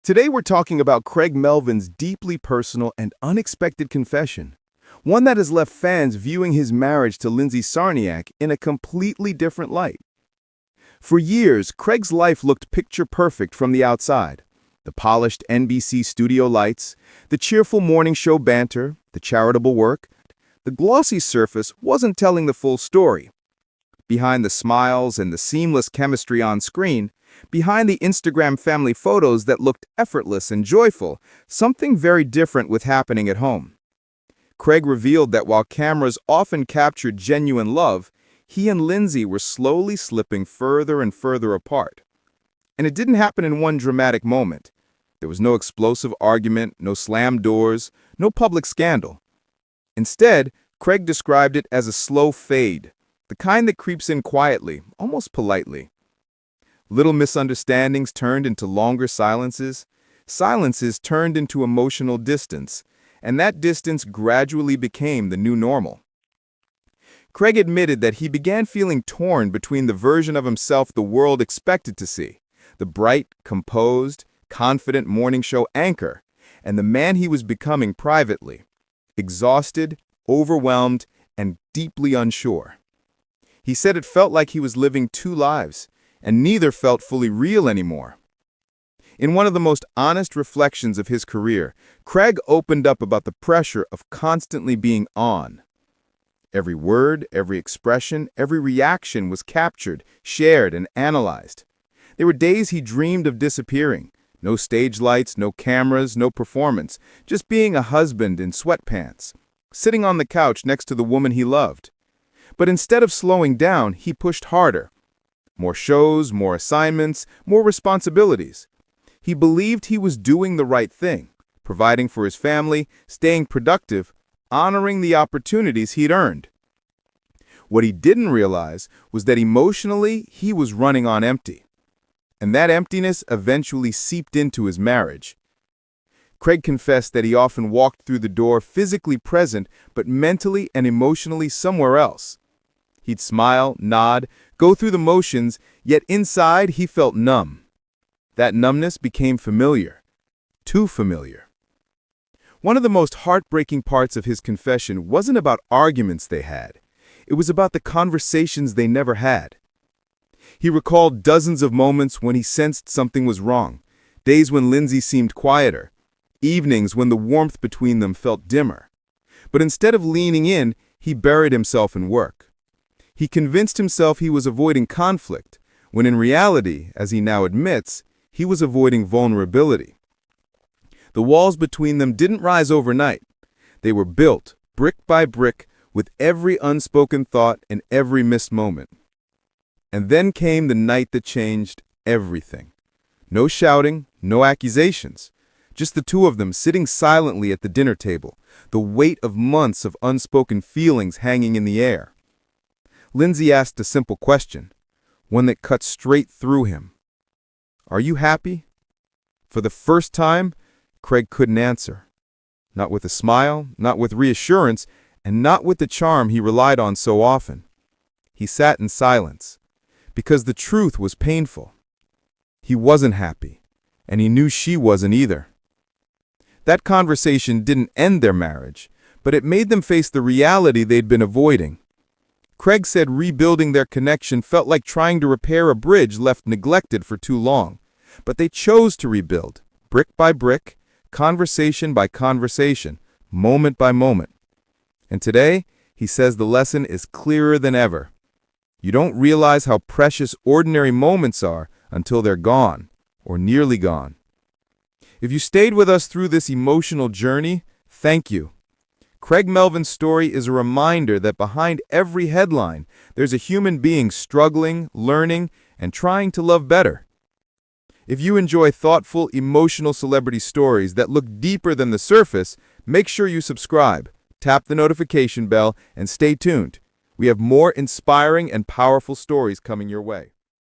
Today we're talking about Craig Melvin's deeply personal and unexpected confession, one that has left fans viewing his marriage to Lindsay Sarniak in a completely different light. For years, Craig's life looked picture-perfect from the outside. The polished NBC studio lights, the cheerful morning show banter, the charitable work. The glossy surface wasn't telling the full story. Behind the smiles and the seamless chemistry on screen, behind the Instagram family photos that looked effortless and joyful, something very different was happening at home. Craig revealed that while cameras often captured genuine love, he and Lindsay were slowly slipping further and further apart. And it didn't happen in one dramatic moment. There was no explosive argument, no slammed doors, no public scandal. Instead, Craig described it as a slow fade, the kind that creeps in quietly, almost politely. Little misunderstandings turned into longer silences, silences turned into emotional distance, and that distance gradually became the new normal. Craig admitted that he began feeling torn between the version of himself the world expected to see, the bright, composed, confident morning show anchor, and the man he was becoming privately, exhausted, overwhelmed, and deeply unsure. He said it felt like he was living two lives, and neither felt fully real anymore. In one of the most honest reflections of his career, Craig opened up about the pressure of constantly being on. Every word, every expression, every reaction was captured, shared, and analyzed. There were days he dreamed of disappearing. No stage lights, no cameras, no performance, just being a husband in sweatpants, sitting on the couch next to the woman he loved. But instead of slowing down, he pushed harder. More shows, more assignments, more responsibilities. He believed he was doing the right thing, providing for his family, staying productive, honoring the opportunities he'd earned. What he didn't realize was that emotionally he was running on empty. And that emptiness eventually seeped into his marriage. Craig confessed that he often walked through the door physically present, but mentally and emotionally somewhere else. He'd smile, nod, go through the motions, yet inside he felt numb. That numbness became familiar, too familiar. One of the most heartbreaking parts of his confession wasn't about arguments they had. It was about the conversations they never had. He recalled dozens of moments when he sensed something was wrong, days when Lindsay seemed quieter, evenings when the warmth between them felt dimmer. But instead of leaning in, he buried himself in work. He convinced himself he was avoiding conflict, when in reality, as he now admits, he was avoiding vulnerability. The walls between them didn't rise overnight. They were built, brick by brick, with every unspoken thought and every missed moment. And then came the night that changed everything. No shouting, no accusations. Just the two of them sitting silently at the dinner table, the weight of months of unspoken feelings hanging in the air. Lindsay asked a simple question, one that cut straight through him. "Are you happy?" For the first time, Craig couldn't answer. Not with a smile, not with reassurance, and not with the charm he relied on so often. He sat in silence, because the truth was painful. He wasn't happy, and he knew she wasn't either. That conversation didn't end their marriage, but it made them face the reality they'd been avoiding. Craig said rebuilding their connection felt like trying to repair a bridge left neglected for too long. But they chose to rebuild, brick by brick, conversation by conversation, moment by moment. And today, he says the lesson is clearer than ever. You don't realize how precious ordinary moments are until they're gone, or nearly gone. If you stayed with us through this emotional journey, thank you. Craig Melvin's story is a reminder that behind every headline, there's a human being struggling, learning, and trying to love better. If you enjoy thoughtful, emotional celebrity stories that look deeper than the surface, make sure you subscribe, tap the notification bell, and stay tuned. We have more inspiring and powerful stories coming your way.